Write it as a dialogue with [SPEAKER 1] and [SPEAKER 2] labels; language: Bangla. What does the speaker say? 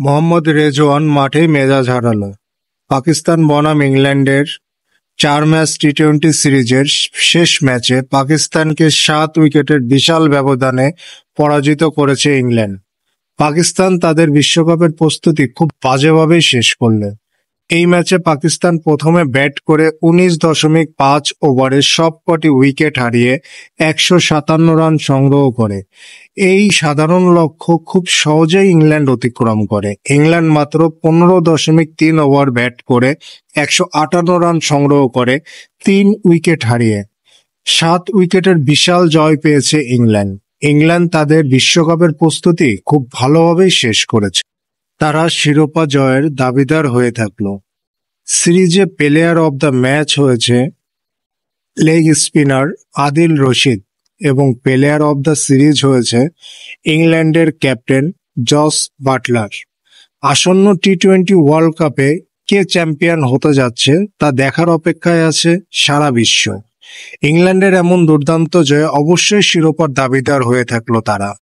[SPEAKER 1] মোহাম্মদ রেজওয়ান মাঠেই মেজাজ হারালো। পাকিস্তান বনাম ইংল্যান্ডের 4 ম্যাচ টি-20 সিরিজের শেষ ম্যাচে পাকিস্তানকে 7 উইকেটের বিশাল ব্যবধানে পরাজিত করেছে ইংল্যান্ড। পাকিস্তান তাদের বিশ্বকাপের প্রস্তুতি খুব বাজেভাবেই শেষ করল। এই ম্যাচে পাকিস্তান প্রথমে ব্যাট করে 19.5 ওভারে সবকটি উইকেট হারিয়ে 157 রান সংগ্রহ করে। এই সাধারণ লক্ষ্য খুব সহজেই ইংল্যান্ড অতিক্রম করে। ইংল্যান্ড মাত্র 15.3 ওভার ব্যাট করে 158 রান সংগ্রহ করে 3 উইকেট হারিয়ে। 7 উইকেটের বিশাল জয় পেয়েছে ইংল্যান্ড। ইংল্যান্ড তাদের বিশ্বকাপের প্রস্তুতি খুব ভালোভাবেই শেষ করেছে। তারা শিরোপা জয়ের দাবিদার হয়ে থাকলো। সিরিজে প্লেয়ার অব দ্য ম্যাচ হয়েছে লেগ স্পিনার আদিল রশিদ এবং প্লেয়ার অব দ্য সিরিজ হয়েছে ইংল্যান্ডের ক্যাপ্টেন জস বাটলার। আসন্ন টি-20 ওয়ার্ল্ড কাপে কে চ্যাম্পিয়ন হতে যাচ্ছে তা দেখার অপেক্ষায় আছে সারা বিশ্ব। ইংল্যান্ডের এমন দুর্দান্ত জয়ে অবশ্যই শিরোপার দাবিদার হয়ে থাকলো তারা।